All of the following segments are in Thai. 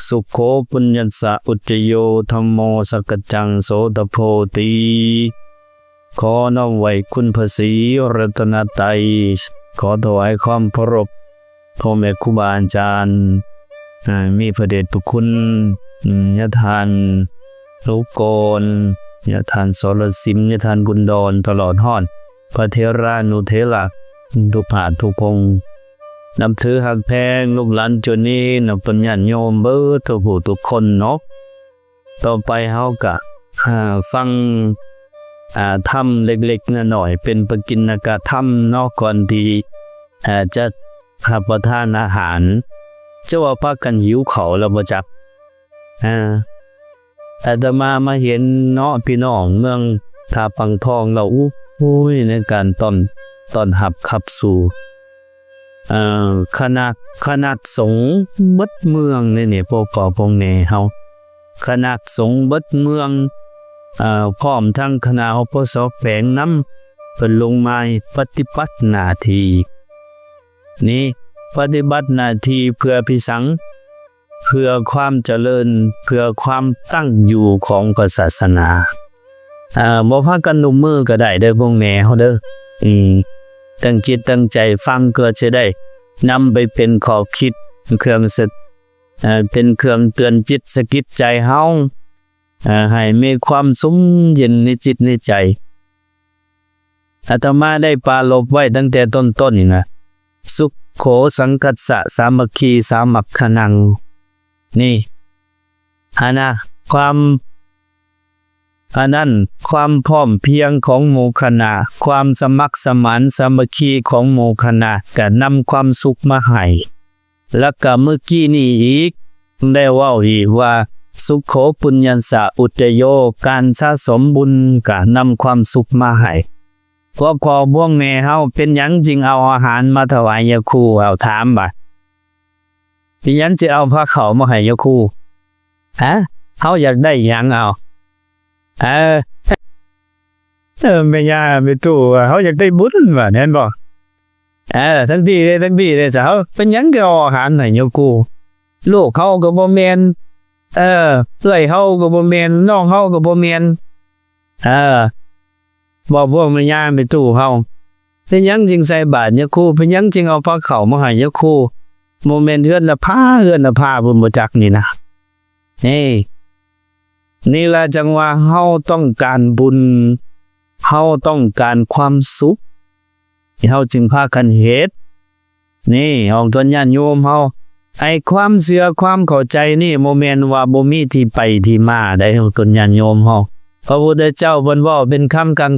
สุโขปุญญัสสะอุจจโยธัมโมสักกจังโสตโพติขอน้อมไว้คุณพระศรีรัตนตรัยขอถวายความเคารพพ่อแม่ครูบาอาจารย์มีพระเดชพระคุณญาทานลูกโกนญาทานสรสิมญาทานกุณดรตลอดฮอดพระเทรานุเทระทุกภาคทุกพงนำถือหักแพงลูกหลานจนนี้นำปัญญาโยมเบิดทุกผู้ทุกคนเนาะต่อไปเฮากะฟังธรรมเล็กๆน้อยๆเป็นปกิณกธรรมเนาะก่อนที่จะรับประทานอาหารเจ้าว่าพากันหิวเขาแล้วบ่จักอาตมาเห็นเนาะพี่น้องเมืองท่าปังทองเราอุ้ยในการต้อนรับขับสู่คณะสงฆ์เบิดเมืองนี่พวกก่อพงเนเฮาคณะสงฆ์เบิดเมืองพร้อมทั้งคณะอปสแฝงนำเพิ่นลงมาปฏิบัติหน้าที่นี่ปฏิบัติหน้าที่เพื่อพิสังเพื่อความเจริญเพื่อความตั้งอยู่ของศาสนาบ่พากันนุ่มมือก็ได้เด้อพวกแม่เฮาเด้อตั้งจิตตั้งใจฟังก็จะได้นำไปเป็นข้อคิดเครื่องเป็นเครื่องเตือนจิตสะกิดใจเฮาให้มีความสุขเย็นในจิตในใจอาตมาได้ปรารภไว้ตั้งแต่ต้นนี่นะสุขโขสังคัสสะสามัคคีสามัคคนังนี่ความพร้อมเพรียงของหมู่คณะความสมัครสมานสามัคคีของหมู่คณะก็นำความสุขมาให้แล้วก็เมื่อกี้นี่อีกได้เว้าอีกว่าสุขโขปุญญัสสะอุจจโยการสะสมบุญก็นำความสุขมาให้พวกขอบ่วงแม่เฮาเป็นหยังจึงเอาอาหารมาถวายยาคูเอาถามบ่เป็นหยังจะเอาผ้าขาวมาให้ยาคูเฮาอยากได้หยังเอาไม่ยาไม่ตู้เฮาอยากได้บุญว่าแน่นบ่ทั้งพี่เลยซะเฮาเป็นหยังก็เอาอาหารให้ยาคูลูกเฮาก็บ่แม่นเอื้อยเฮาก็บ่แม่นน้องเฮาก็บ่แม่นบ่พวกแม่ย่าไปตู้เฮาเป็นหยังจึงใส่บาตรยาคูเป็นหยังจึงเอาผ้าขาวมาให้ยาคูโมเมนต์เฮือนละผ้าบุญบ่จักนี่นะนี่ล่ะจังว่าเฮาต้องการบุญเฮาต้องการความสุขเฮาจึงพากันเฮ็ดนี่ของตนญาติโยมเฮาไอ้ความเชื่อความเข้าใจนี่โมเมนต์ว่าบ่มีที่ไปที่มาได้ของตนญาติโยมเฮาพระพุทธเจ้าเพิ่นเว้าเป็นคำกลา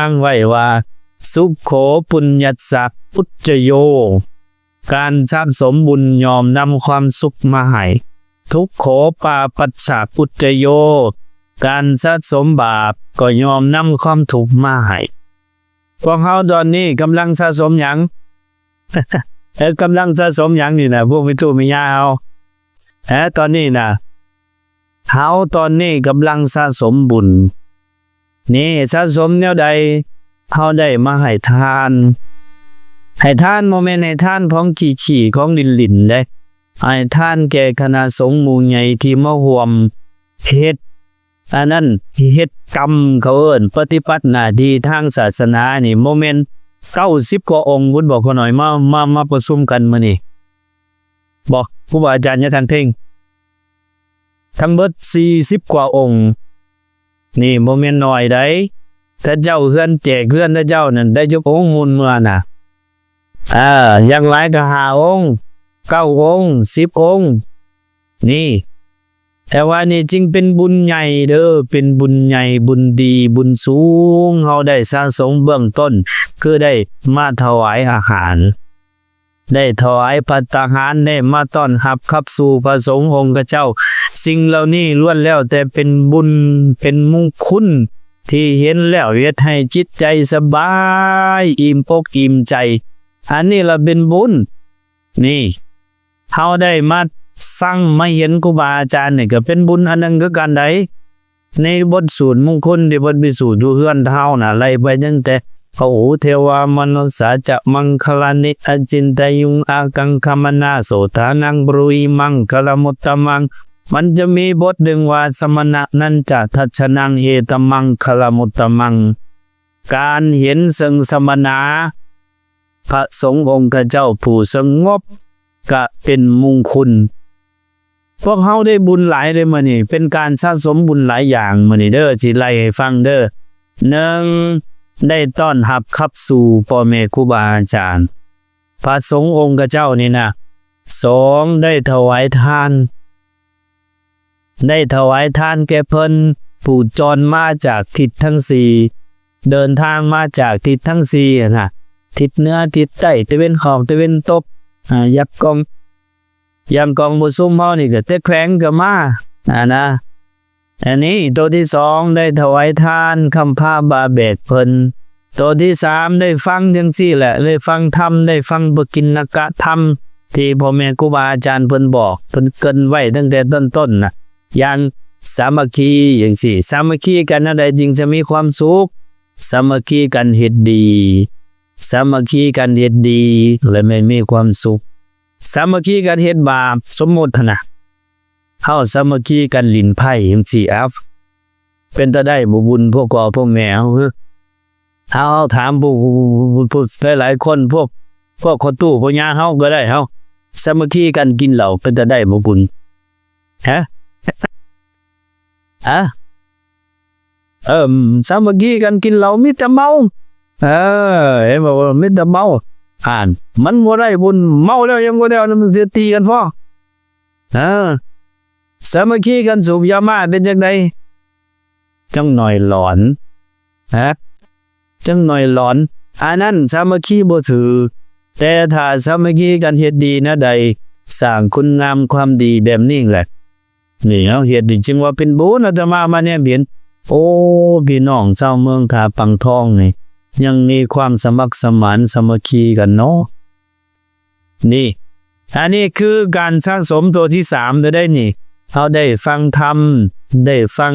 งๆไว้ว่าสุขโขปุญญัสสะอุจจโยการสะสมบุญยอมนำความสุขมาให้ทุกโขปาปัสสะอุจจโยการสะสมบาปก็ยอมนำความทุกข์มาให้พวกเฮาตอนนี้กำลังสะสมหยัง กำลังสะสมหยังนี่นะพวกมิตรมิยาเอาตอนนี้นะเฮาตอนนี้กำลังสะสมบุญนี่สะสมแนวใดเฮาได้มาให้ทานโมเมนต์ให้ทานของขี้ของลินได้ให้ทานแก่คณะสงฆ์หมู่ใหญ่ที่มาร่วมเฮ็ดอันนั้นเฮ็ดกรรมเขาเอิ้นปฏิบัติหน้าที่ทางศาสนานี่โมเมนต์90กว่าองค์วุฒิบอกเขาหน่อยมาประชุมกันมื้อนี้บอกครูบาอาจารย์ยะท่านเพ่งทั้งเบิด40กว่าองค์นี่โมเมนต์น้อยได้ถ้าเจ้าเฮือนแจกเฮือนถ้าเจ้านั่นได้ยกองค์มูลเมื่อน่ะอย่างหลายก็5องค์9องค์10องค์นี่แต่ว่านี่จริงเป็นบุญใหญ่เด้อเป็นบุญใหญ่บุญดีบุญสูงเฮาได้สร้างสงฆ์เบื้องต้นคือได้มาถวายอาหารได้ถวายภัตตาหารได้มาต้อนรับขับสู่พระสงฆ์องค์เจ้าสิ่งเหล่านี้ล้วนแล้วแต่เป็นบุญเป็นมงคลที่เห็นแล้วเฮ็ดให้จิตใจสบายอิ่มอกอิ่มใจอันนี้ล่ะเป็นบุญนี่เฮาได้มาฟังมาเห็นครูบาอาจารย์นี่ก็เป็นบุญอันนึงคือกันได้ในบทสูตรมงคลที่เพิ่นพิสูจน์อยู่เฮือนเฮาน่ะไล่ไปตั้งแต่ โอเทวามนุสสาจะมังคลานิอจินตยุงอากังคมนาโสธานังบรุยมังคลมุตตมังมันจะมีบทหนึ่งว่าสมณะนั้นจะทัชนังเอตมังคลมุตตมังการเห็นซึ่งสมณะพระสงฆ์องค์เจ้าผู้สงบก็เป็นมงคลพวกเฮาได้บุญหลายเลยมื้อนี้เป็นการสะสมบุญหลายอย่างมื้อนี้เด้อสิไล่ให้ฟังเด้อ1ได้ต้อนรับขับสู่พ่อแม่ครูบาอาจารย์พระสงฆ์องค์เจ้านี่นะ2ได้ถวายทานแก่เพิ่นผู้จรมาจากทิศทั้ง4เดินทางมาจากทิศทั้ง4น่ะทิศเหนือทิศใต้ตะเวนออกตะเวนตกยามกองบ่ซุ่มเฮานี่ก็แต่แขวงก็มานะอันนี้ตัวที่2ได้ถวายทานคำพาบาแบกเพิ่นตัวที่3ได้ฟังจังซี่แหละเลยฟังธรรมได้ฟังปกิณกะธรรมที่พ่อแม่ครูบาอาจารย์เพิ่นบอกเพิ่นเกริ่นไว้ตั้งแต่ต้นๆน่ะอย่างสามัคคีจังซี่สามัคคีกันอันใดจึงจะมีความสุขสามัคคีกันเฮ็ดดีสามัคคีกันเฮ็ดดีและไม่มีความสุขสามัคคีกันเฮ็ดบาปสมมุตินะเฮาสามัคคีกันลิ้นไพ่จังซี่เป็นตาได้บ่บุญพวกพ่อพวกแม่เฮาถามผู้หลายๆคนพวกคนตู้พวกย่าเฮาก็ได้เฮาสามัคคีกันกินเหล้าเป็นตาได้บ่บุญฮะสามัคคีกันกินเหล้ามีแต่เมาเห็นบอกว่ามิตรเมามันบ่ได้บุญเมาแล้วยังบ่ได้มันสิตีกันฟ้อสามัคคีกันสูบยามาเป็นจังได๋จังหน่อยหลอนจังหน่อยหลอนอันนั้นสามัคคีบ่ถือแต่ถ้าสามัคคีกันเฮ็ดดีนะใดสร้างคุณงามความดีแบบนี้แหละนี่เฮาเฮ็ดจริงว่าเป็นบุญอาตมาเนี่ยเห็นโอ้พี่น้องชาวเมืองท่าปังทองนี่ยังมีความสมัครสมานสามัคคีกันเนาะนี่อันนี้คือการสร้างสมตัวที่3ได้นี่เราได้ฟังธรรมได้ฟัง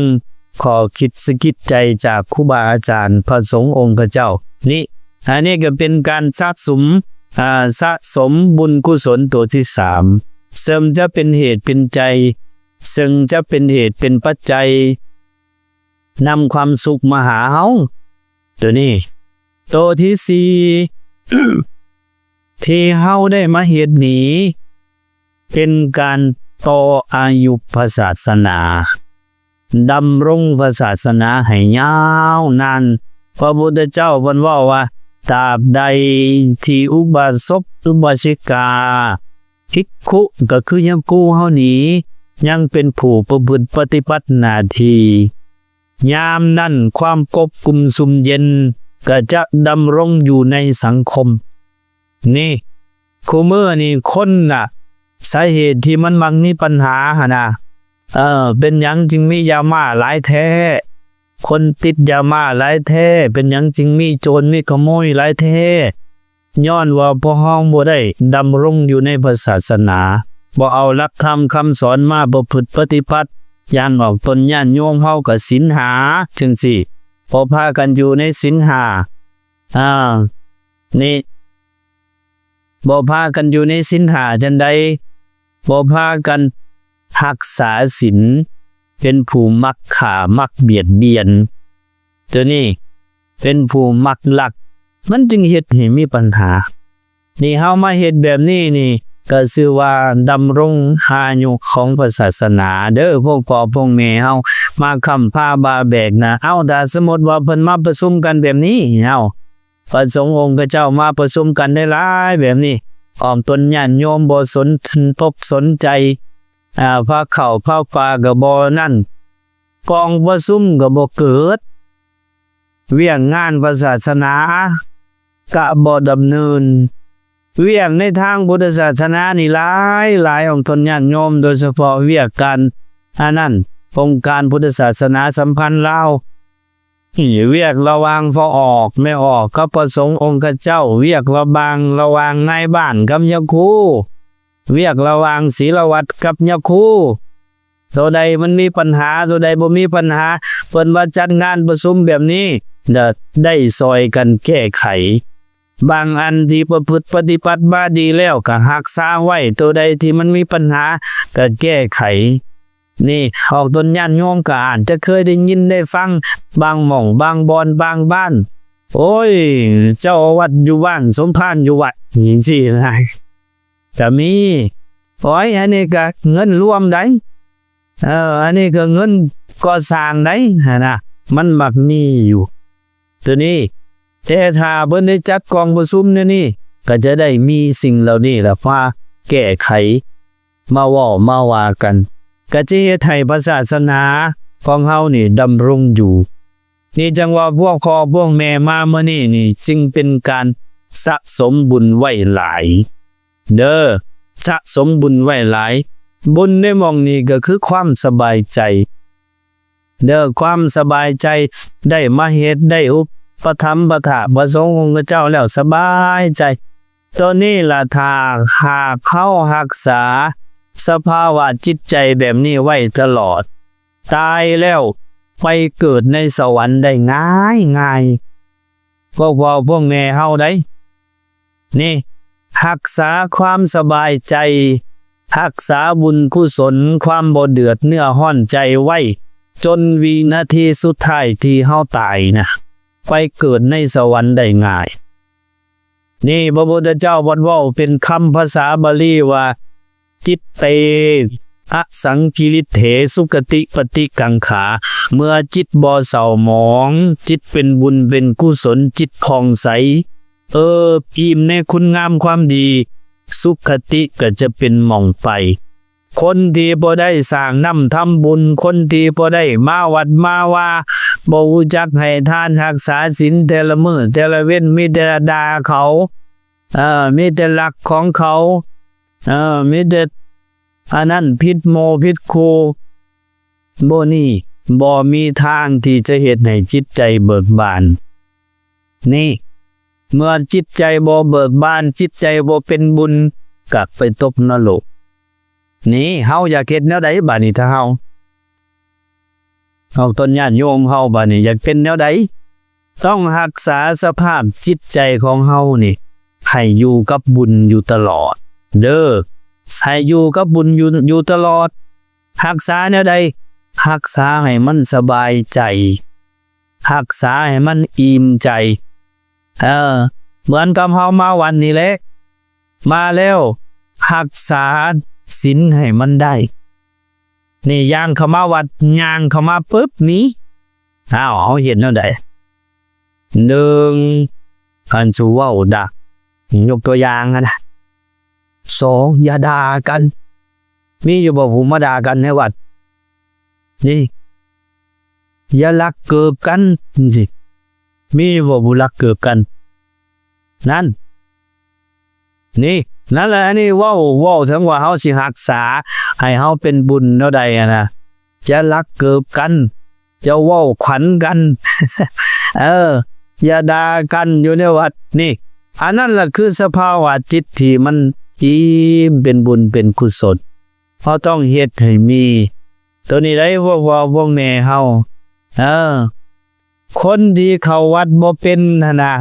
ขอคิดสกิดใจจากครูบาอาจารย์พระสงฆ์องค์เจ้านี่อันนี้ก็เป็นการสะสมบุญกุศลตัวที่3ซึ่งจะเป็นเหตุเป็นใจซึ่งจะเป็นเหตุเป็นปัจจัยนำความสุขมาหาเฮาตัวนี้ตัวที่4 ที่เฮาได้มาเฮ็ดนี้เป็นการต่ออายุพระศาสนาดำรงพระศาสนาให้ยาวนานพระพุทธเจ้าเพิ่นว่าตราบใดที่อุบาสกอุบาสิกาภิกขุก็คือยังกู้เฮานี้ยังเป็นผู้ประพฤติปฏิบัติหน้าที่ยามนั้นความกบกุมสุมเย็นก็จะดำรงอยู่ในสังคมนี่คุมื้อนี่คนน่ะสาเหตุที่มันมักมีปัญหานะเป็นหยังจึงมียามาหลายแท้คนติดยามาหลายแท้เป็นหยังจึงมีโจรมีขโมยหลายแท้ย้อนว่าพวกเฮาบ่ได้ดำรงอยู่ในพระศาสนาบ่เอาหลักธรรมคำสอนมาประพฤติปฏิบัติย่างออกตนญาติโยมเฮาก็ศีลหาจังซี่พอพากันอยู่ในศีลหานี่บ่พากันอยู่ในศีลหาจังใดบ่พากันรักษาศีลเป็นผู้มักฆ่ามักเบียดเบียนตัวนี้เป็นผู้มักลักมันจึงเฮ็ดให้มีปัญหานี่เฮามาเฮ็ดแบบนี้นี่ก็ชื่อว่าดำรงอายุของศาสนาเด้อพวกพ่อพวกแม่เฮามาคำพาบาแบกนะถ้าสมมติว่าเพิ่นมาประชุมกันแบบนี้พระสงฆ์องค์เจ้ามาประชุมกันได้หลายแบบนี้อ้อมตนญาติโยมบ่สนใจพาเข้าพาปลาก็บ่นั่นกองประชุมก็บ่เกิดเวียงงานศาสนาก็บ่ดำเนินเวียกในทางพุทธศาสนานี่หลายของตนญาติโยมโดยเฉพาะเวียกการองค์การพุทธศาสนาสัมพันธ์ลาวเวียกระวางพอออกไม่ออกก็ประสงค์องค์เจ้าเวียกระวางนายบ้านกับยาคูเวียกระวางศีลวัตรกับยาคู ตัวใดมันมีปัญหาตัวใดบ่มีปัญหาเพิ่นว่าจัดงานประชุมแบบนี้จะได้ซอยกันแก้ไขบางอันที่ประพฤติปฏิบัติมาดีแล้วก็รักษาไว้ตัวใดที่มันมีปัญหาก็แก้ไขนี่ออกตนญาติโยมก็อ่านจะเคยได้ยินได้ฟังบางหม่องบางบอนบางบ้านโอ้ยเจ้าอาวาสอยู่บ้านสมภารอยู่วัดอย่างซี่นะก็มีโอ้ยอันนี้ก็เงินรวมได้อันนี้ก็เงินก่อสร้างได้นะมันมักมีอยู่ตัวนี้แต่ถ้าเพิ่นได้จัดกองประชุมนี่ก็จะได้มีสิ่งเหล่านี้ล่ะมาแก้ไขมาเว้ามาว่ากันก็จะเฮ็ดให้ศาสนาของเฮานี่ดำรงอยู่นี่จังว่าพวกพ่อพวกแม่มามื้อนี้นี่จึงเป็นการสะสมบุญไว้หลายเด้อสะสมบุญไว้หลายบุญในหม่องนี้ก็คือความสบายใจเด้อความสบายใจได้มาเฮ็ดได้อุปถัมภ์ประทะประสงค์ของพระเจ้าแล้วสบายใจตัวนี้ล่ะถ้าหากเข้ารักษาสภาวะจิตใจแบบนี้ไว้ตลอดตายแล้วไปเกิดในสวรรค์ได้ง่ายพวกแม่เฮาได้นี่รักษาความสบายใจรักษาบุญกุศลความบ่เดือดเนื้อร้อนใจไว้จนวินาทีสุดท้ายที่เฮาตายนะไปเกิดในสวรรค์ได้ง่ายนี่พระพุทธเจ้าบอกว่าเป็นคำภาษาบาลีว่าจิตเตอสังกิริเถสุกติปฏิกังขาเมื่อจิตบ่เศร้าหมองจิตเป็นบุญเป็นกุศลจิตผ่องใสอิ่มในคุณงามความดีสุขติก็จะเป็นหม่องไปคนที่บ่ได้สร้างน้ำทำบุญคนที่บ่ได้มาวัดมาว่าบ่รู้จักให้ทานรักษาศีลแต่ละมื้อแต่ละเว้นมีแต่ด่าเขามีแต่ลักของเขามีแต่อันนั้นผิดโมผิดครูบ่นี่บ่มีทางที่จะเฮ็ดให้จิตใจเบิกบานนี่เมื่อจิตใจบ่เบิกบานจิตใจบ่เป็นบุญกลับไปตกนรกนี่เฮาอยากเฮ็ดแนวใดบัดนี้ถ้าเฮาต้นญาติโยมเฮาบัดนี้อยากเป็นแนวใดต้องรักษาสภาพจิตใจของเฮานี่ให้อยู่กับบุญอยู่ตลอดเด้อให้อยู่กับบุญอยู่ตลอดรักษาแนวใดรักษาให้มันสบายใจรักษาให้มันอิ่มใจเหมือนกับเฮามาวันนี้แหละมาแล้วรักษาศีลให้มันได้นี่ย่างเข้ามาวัดย่างเข้ามาปึ๊บนี้เอาเห็นแล้วได้1อันสูเว้าดักยกตัวอย่างนะ2อย่าด่ากันมีอยู่บ่ผู้มาด่ากันในวัดนี่อย่าลักเกิบกันสิมีบ่ผู้ลักเกิบกันนั่นนั่นแหละนี่เว้าถึงว่าเฮาสิรักษาให้เฮาเป็นบุญเนาะใดนะจะรักเกิบกันจะเว้าขวัญกัน อย่าด่ากันอยู่ในวัดนี่อันนั้นล่ะคือสภาวะจิตที่มันอิ่มเป็นบุญเป็นกุศลเฮาต้องเฮ็ดให้มีตัวนี้ได้พวกแม่เฮาคนที่เข้าวัดบ่เป็นนะ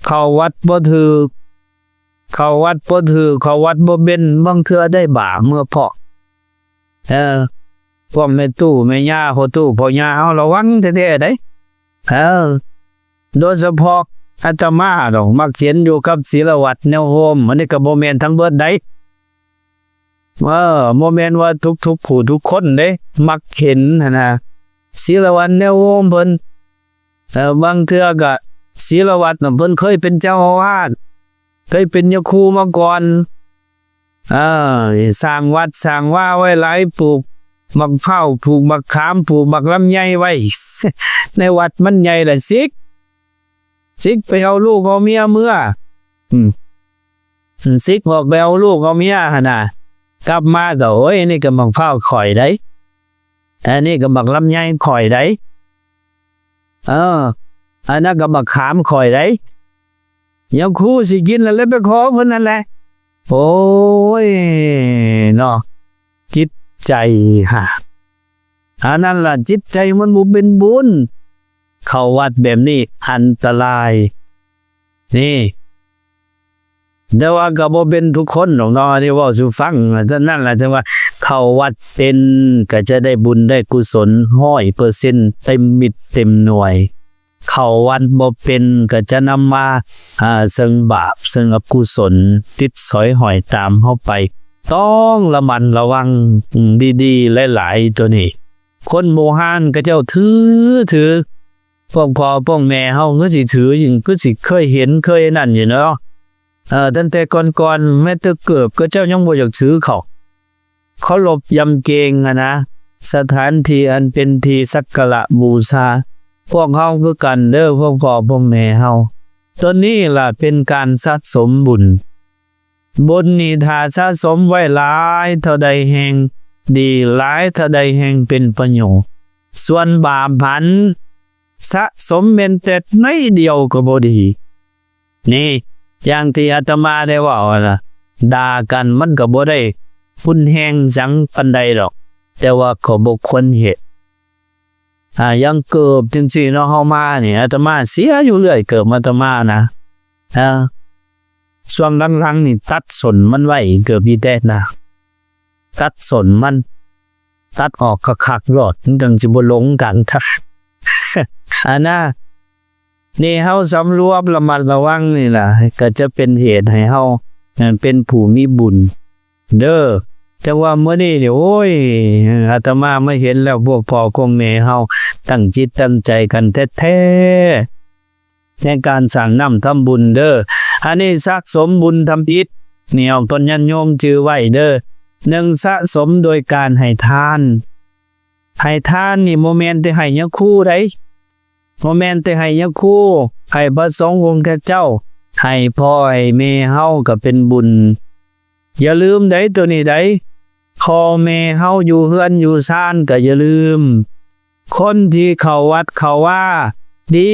เข้าวัดบ่ถูกเข้าวัดบ่เป็นบางเทื่อได้บาปเมื่อพอพวกแม่ตู้แม่ย่าพ่อตู้พ่อย่าเฮาระวังแท้ๆได้โดยเฉพาะอาตมาดอกมักเขียนอยู่กับศีลวัตรแนวโฮมอันนี้ก็บ่แม่นทั้งเบิดได้บ่แม่นว่าทุกผู้ทุกคนเด้มักเห็นนะศีลวัตรแนวโฮมเพิ่นบางเทื่อก็ศีลวัตรเพิ่นเคยเป็นเจ้าอาวาสเคยเป็นยาคูมาก่อนสร้างวัดสร้างว่าไว้หลายปลูกมะพร้าวปลูกมะขามปลูกมะลำไยไว้ ในวัดมันใหญ่ล่ะซิกไปเอาลูกเอาเมียเมื่อซิกบอกไปเอาลูกเอาเมียหั่นน่ะกลับมาก็โอ้ยนี่ก็มะพร้าวข่อยได้อันนี้ก็มะลำไยข่อยได้อันนั้นก็มะขามข่อยได้ยังคู่สิกินแล้วไปขอเพิ่นนั่นแหละโอ้ยเนาะจิต ใจฮะอันนั้นล่ะจิตใจมันบ่เป็นบุญเข้าวัดแบบนี้อันตรายนี่แต่ว่าก็บ่เป็นทุกคนหรอกเนาะที่เว้าสู่ฟังฉะนั้นล่ะจังว่าเข้าวัดเป็นก็จะได้บุญได้กุศล 100% เต็มมิตรเต็มหน่วยเข้าวัดบ่เป็นก็จะนำมาซึ่งบาปซึ่งอกุศลติดสอยห้อยตามเฮาไปต้องระมัดระวังดีๆหลายๆตัวนี้คนโมหานก็เจ้าถือพวกพ่อพวกแม่เฮาก็สิถืออยู่ก็สิเคยเห็นเคยนั่นอยู่เนาะตั้งแต่ก่อนๆแม้แต่เกิดก็เจ้ายังบ่อยากถือเขาลบยำเกรงนะสถานที่อันเป็นที่สักการะบูชาพวกเฮาคือกันเด้อพวกพ่อพวกแม่เฮาตัวนี้ล่ะเป็นการสะสมบุญนี่ถ้าสะสมไว้หลายเท่าใดแห่งดีหลายเท่าใดแห่งเป็นประโยชน์ส่วนบาปหันสะสมเป็นแต่น้อยเดียวก็บ่ดีนี่อย่างที่อาตมาได้ว่าล่ะด่ากันมันก็บ่ได้พุ่นแห้งสังปานใดดอกแต่ว่าก็บ่ควรเฮ็ดยังเกิบจังซี่เนาะเฮามานี่อาตมาเสียอยู่เรื่อยเกิบอาตมานะช่วงหลังๆนี่ตัดสนมันไว้เกิบอีแตกนะตัดสนมันตัดออกคักๆรอดจังสิบ่หลงกันทักนะนี่เฮาสำรวมระมัดระวังนี่ล่ะก็จะเป็นเหตุให้เฮาเป็นผู้มีบุญเด้อแต่ว่ามื้อนี้นี่โอ้ยอาตมามาเห็นแล้วพวกพ่อของแม่เฮาตั้งจิตตั้งใจกันแท้ๆในการสร้างน้ำทำบุญเด้ออันนี้สะสมบุญทำอิฐนี่เอาต้นญาติโยมชื่อไว้เด้อ1สะสมโดยการให้ทานนี่บ่แม่นแต่ให้ยะคู่ใดบ่แม่นแต่ให้ยะคู่ให้พระสงฆ์องค์เจ้าให้พ่อให้แม่เฮาก็เป็นบุญอย่าลืมได้ตัวนี้ได้พ่อแม่เฮาอยู่เฮือนอยู่ซ่านก็อย่าลืมคนที่เข้าวัดเข้าว่าดี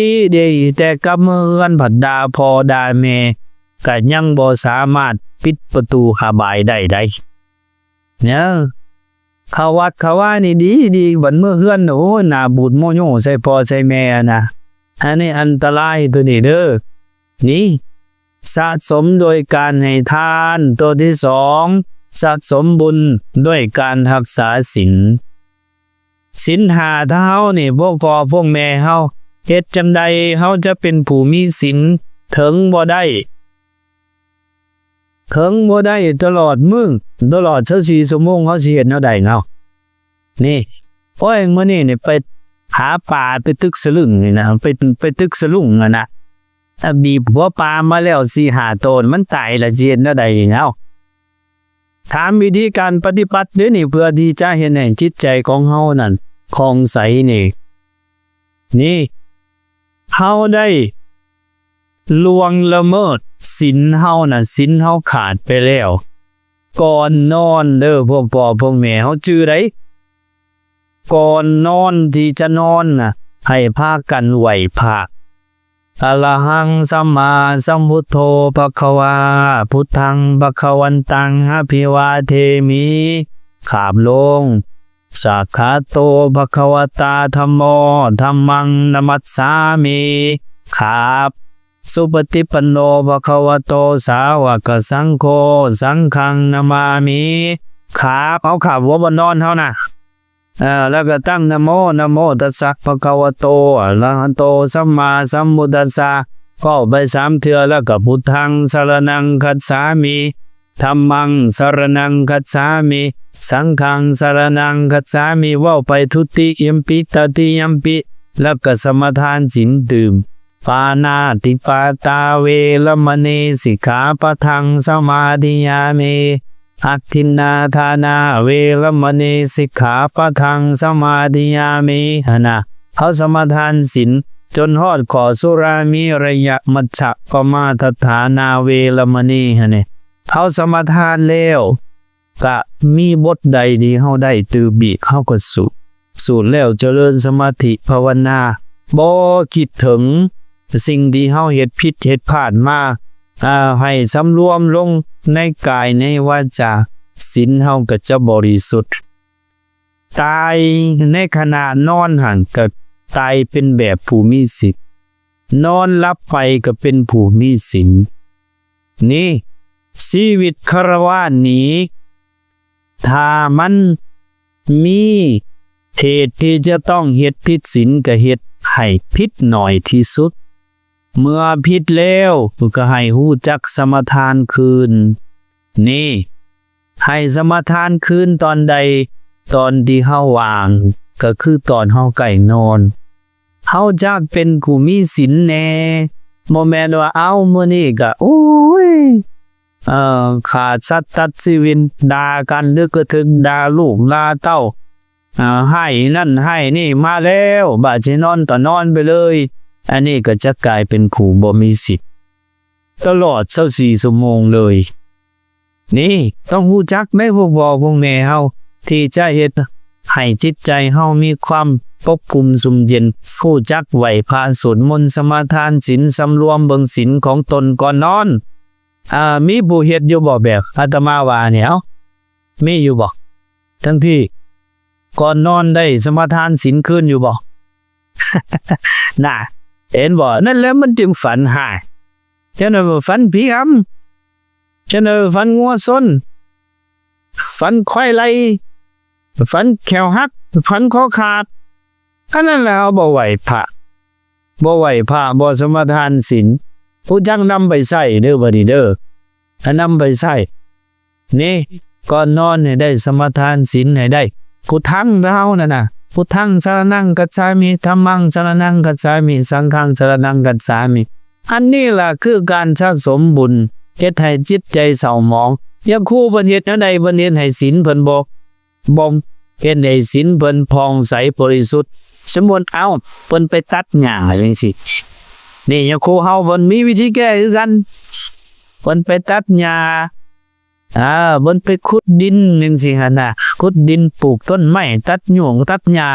แต่กลับมาเฮือนผัดด่าพ่อด่าแม่ก็ยังบ่สามารถปิดประตูอบายได้เนี่ยเข้าวัดเข้าว่านี่ดีบัดเมื่อเฮือนโอ้หน้าบูดโมโยใส่พ่อใส่แม่นะอันนี้อันตรายตัวนี้เด้อนี่สะสมโดยการให้ทานตัวที่2สะสมบุญด้วยการรักษาศีล5ถ้าเฮานี่พวกพ่อพวกแม่เฮาเฮ็ดจังใดเฮาจะเป็นผู้มีศีลถึงบ่ได้ตลอดมื้อตลอด24ชั่วโมงเฮาสิเฮ็ดแนวใดเนาะนี่โอ้ยมื้อนี้นี่ไปหาปลาไปตึกสลึงนี่นะไปตึกสลุงนะถ้าบีบหัวปลามาแล้ว 4-5 ตนมันตายละสิเฮ็ดแนวใดเนาะถามวิธีการปฏิบัติเด้อนี่เพื่อที่จะเฮ็ดให้จิตใจของเฮานั่นคล่องใสนี่เฮาได้ล่วงละเมิดศีลเฮาน่ะศีลเฮาขาดไปแล้วก่อนนอนเด้อพวกพ่อพวกแม่เฮาจื้อได้ก่อนนอนที่จะนอนน่ะให้พากันไหว้พระอะระหังสัมมาสัมพุทโธภควาพุทธังภควันตังอะภิวาเทมิขาบลงสักขาโตภควตาธัมโมธัมมังนะมัสสามิขาบสุปฏิปันโนภควโตสาวกสังโฆสังฆังนะมามิขาบเอาขาบหัวบนนอนเฮานะแล้วก็ตั้งนะโมตัสสะภะคะวะโตอะระหะโตสัมมาสัมพุทธัสสะเข้าไป3เทื่อแล้วก็พุทธังสรณังคัจฉามิธัมมังสรณังคัจฉามิสังฆังสรณังคัจฉามิเว้าไปทุติยมปิตติยมปิแล้วก็สมาทานศีลดื่มปานาติปาตาเวรมณีสิกขาปะทังสมาธิยามิอักขินนาทานาเวรมณีสิกขาปะทังสมาธิยามินะเขาสมาทานศีลจนฮอดขอสุรามิระยะมัชฌะปมาทฐานาเวรมณีเนี่ยเขาสมาทานแล้วก็มีบทใดที่เฮาได้ตือบีเฮาก็สูตรแล้วเจริญสมาธิภาวนาบ่คิดถึงสิ่งที่เฮาเฮ็ดผิดเฮ็ดพลาดมาให้สำรวมลงในกายในวาจาศีลเฮาก็จะบริสุทธิ์ ตายในขณะนอนหันก็ตายเป็นแบบผู้มีสิทธิ์นอนหลับไปก็เป็นผู้มีศีลนี่ชีวิตคฤหัสถ์นี้ถ้ามันมีเหตุที่จะต้องเฮ็ดผิดศีลก็เฮ็ดให้ผิดหน่อยที่สุดเมื่อผิดแล้วก็ให้รู้จักสมทานคืนนี่ให้สมทานคืนตอนใดตอนที่เฮาว่างก็คือตอนเฮาใกล้นอนเฮาจักเป็นผู้มีศีลแน่บ่แม่นว่าเอามื้อนี้ก็โอ้ยขาดสัตว์ตัดชีวิตด่ากันหรือก็ถึงด่าลูกด่าเต้าให้นั่นให้นี่มาแล้วบาดสินอนก็นอนไปเลยอันนี้ก็จะกลายเป็นผู้บ่มีสิทธิ์ตลอด24ชั่วโมงเลยนี่ต้องรู้จักแม่พวกพ่อพวกแม่เฮาที่จะเฮ็ดให้จิตใจเฮามีความปกคุมสุมเย็นรู้จักไหวพาสวดมนต์สมาทานศีลสำรวมเบิ่งศีลของตนก่อนนอนมีผู้เฮ็ดอยู่บ่แบบอาตมาว่าเนี่ยมีอยู่บ่ท่านพี่ก่อนนอนได้สมาทานศีลคืนอยู่บ่ น่ะเห็นบ่นั่นแล้วมันจึงฝันหายฉะนั้นฝันผีอำฉะนั้นฝันงัวซนฝันควายไล่ฝันแขวหักฝันคอขาดอันนั้นแหละเอาบ่ไหวพระบ่สมาทานศีลผู้จักนำไปใส่เด้อบัดนี้เด้อนำไปใส่นี่ก่อนนอนให้ได้สมาทานศีลให้ได้พุทธังเฮานั่นน่ะพุทธังสรณังคัจฉามิธัมมังสรณังคัจฉามิสังฆังสรณังคัจฉามิอันนี้ล่ะคือการสะสมบุญเฮ็ดให้จิตใจเศร้าหมองอย่าคู่เพิ่นเฮ็ดแนวใดเพิ่นเฮ็ดให้ศีลเพิ่นบ่เฮ็ดให้ศีลเพิ่นผ่องใสบริสุทธิ์สมมุติเอาเพิ่นไปตัดหญ้าจังซี่นี่อย่าคู่เฮาเพิ่นมีวิธีแก้คือกันเพิ่นไปตัดหญ้าเพิ่นไปขุดดินจังซี่หั่นน่ะขุดดินปลูกต้นไม้ตัดหญ้งตัดหญ้า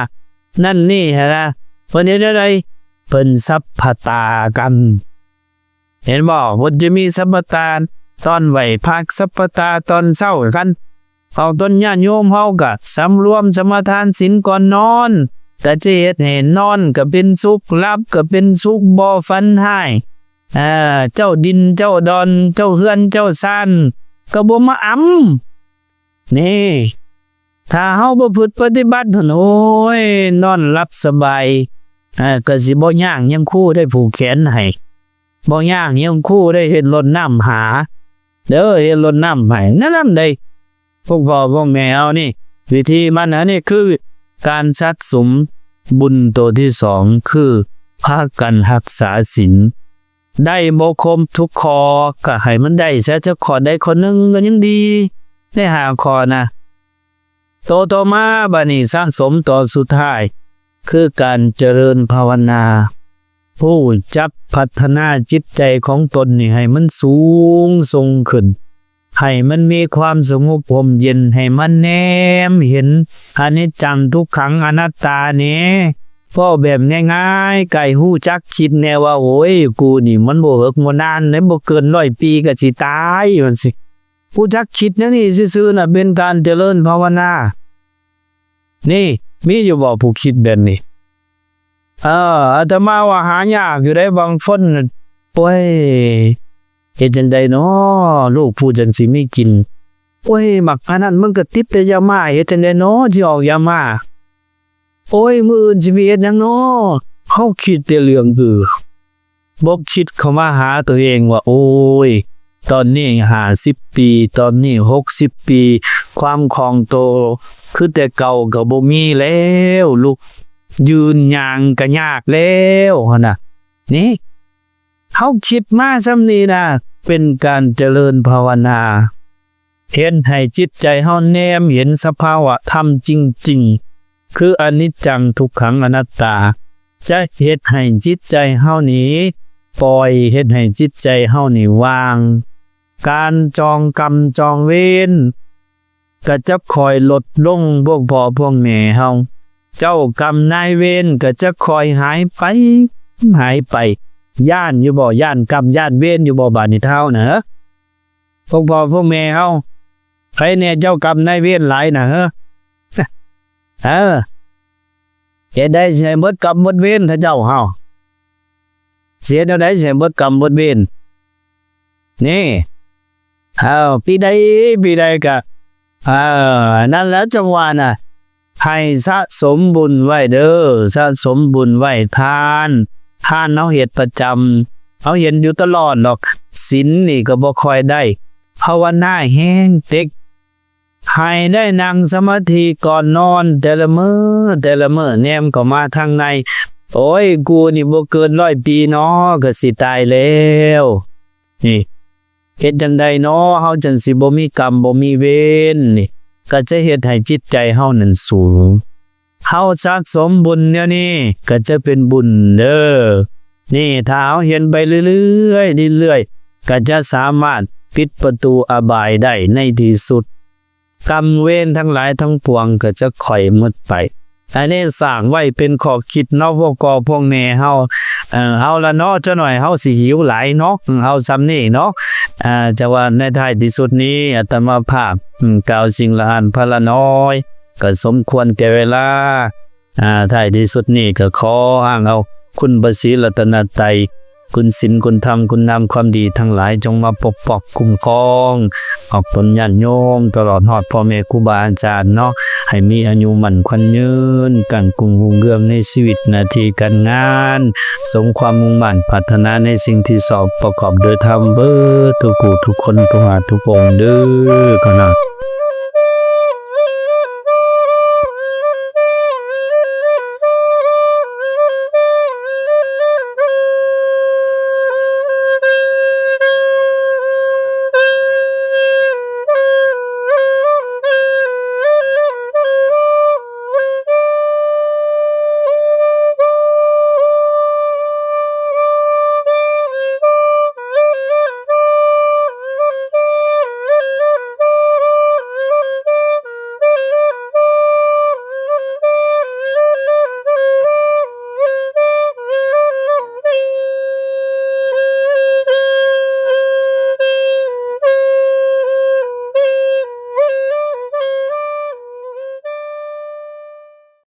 นั่นนี่หั่นน่ะเพิ่นเฮ็ดอะไรเพิ่นสัพพตากันเห็นบ่เพิ่นจะมีสัพพตาตอนไหว้พระสัพพตาตอนเช้ากันเอาต้นญาติโยมเฮาก็สำรวมสมาทานศีลก่อนนอนก็จะเฮ็ดให้นอนก็เป็นสุขหลับก็เป็นสุขบ่ฝันร้ายเจ้าดินเจ้าดอนเจ้าเฮือนเจ้าซ่านก็บ่มานี่ถ้าเฮาบ่ฝึกปฏิบัติหั่นโอ้ยนอนหลับสบายก็สิบ่ย่างยังคู่ได้ผูกแขนให้บ่ย่างยังคู่ได้เฮ็ดรดน้ำหาเด้อเฮ็ดรดน้ำให้นั่นได้พวกพ่อพวกแม่เอานี่วิธีมันอันนี้คือการสะสมบุญตัวที่สองคือพากันรักษาศีลได้บ่ครบทุกข้อก็ให้มันได้ซะจักข้อใดข้อหนึ่งก็ยังดีได้5ข้อนะต่อมาบัดนี้สะสมต่อสุดท้ายคือการเจริญภาวนาผู้จักพัฒนาจิตใจของตนนี่ให้มันสูงส่งขึ้นให้มันมีความสงบร่มเย็นให้มันแนมเห็นอนิจจังทุกขังอนัตตานี่พอแบบง่ายๆไก่ฮู้จักคิดแน่ว่าโอ้ยกูนี่มันบ่เฮิกบ่นานบ่เกิน100 ปีก็สิตายว่าสิผู้จักคิดแนวนี้ซื่อๆน่ะเป็นการเจริญภาวนานี่มีอยู่บ่ผู้คิดแบบนี้อาตมาว่าหายากอยู่ได้บางคนโอ้ยเฮ็ดจังได๋น้อลูกผู้จังสิมีกินโอ้ยมักอันนั้นมันก็ติดแต่ยามาเฮ็ดจังได๋น้อสิออกยามาโอ้ยมื้ออื่นสิไปเฮ็ดหยังน้อเฮาคิดแต่เรื่องบ่คิดเข้ามาหาตัวเองว่าโอ้ยตอนนี้50 ปีตอนนี้60 ปีความคล่องโตคือแต่เก่าก็บ่มีแล้วลูกยืนย่างก็ยากแล้วหั่นน่ะนี่เฮาคิดมาซำนี้นะเป็นการเจริญภาวนาเห็นให้จิตใจเฮาแนมเห็นสภาวะธรรมจริงๆคืออนิจจังทุกขังอนัตตาจะเฮ็ดให้จิตใจเฮานี้ปล่อยเฮ็ดให้จิตใจเฮานี่วางการจองกรรมจองเวรก็จะคอยลดลงพวกพ่อพวกแม่เฮาเจ้ากรรมนายเวรก็จะคอยหายไปย่านอยู่บ่ย่านกรรมย่านเวรอยู่บ่บาดนี้เท่านะพวกพ่อพวกแม่เฮาใครแน่เจ้ากรรมนายเวรหลายนะ เฮ็ดได้สิให้หมดกรรมหมดเวรถ้าเจ้าเฮาเสียแนวใดสิให้หมดกรรมหมดเวรนี่ปีใดก็นั่นแหละจังหวะน่ะให้สะสมบุญไว้เด้อสะสมบุญไว้ทานเฮาเฮ็ดประจำเฮาเห็นอยู่ตลอดดอกศีลนี่ก็บ่ค่อยได้ภาวนาแฮงเต็กให้ได้นั่งสมาธิก่อนนอนแต่ละมื้อแนมก็มาทางในโอ้ยกูนี่บ่เกิน100 ปีเนาะก็สิตายแล้วนี่เฮ็ดจังใดเนาะเฮาจังสิบ่มีกรรมบ่มีเวรนี่ก็จะเฮ็ดให้จิตใจเฮานั้นสูงเฮาสะสมบุญเนี่ยนี่ก็จะเป็นบุญเด้อนี่ถ้าเฮาเห็นไปเรื่อยๆก็จะสามารถปิดประตูอบายได้ในที่สุดกรรมเวรทั้งหลายทั้งปวงก็จะค่อยหมดไปอันนี้สร้างไว้เป็นข้อคิดเนาะพวกแม่เฮาเอาละเนาะจักหน่อยเฮาสิหิวหลายเนาะเฮาซ้ำนี่เนาะจะว่าในท้ายที่สุดนี้อาตมาภาพกล่าวสิ่งละอันพละน้อยก็สมควรแก่เวลาท้ายที่สุดนี้ก็ขออ้างเอาคุณพระศรีรัตนตรัยคุณศีลคุณธรรมคุณงามความดีทั้งหลายจงมาปกปักคุ้มครองออกตนญาติโยมตลอดฮอดพ่อแม่ครูบาอาจารย์เนาะให้มีอายุมั่นขวัญยืนกั้งกุ้งรุ่งเรืองในชีวิตหน้าที่การงานสมความมุ่งมั่นปรารถนาในสิ่งที่สอบประกอบโดยธรรมเบิดทุกผู้ทุกคนทุกหาทุกองค์เด้อขนาด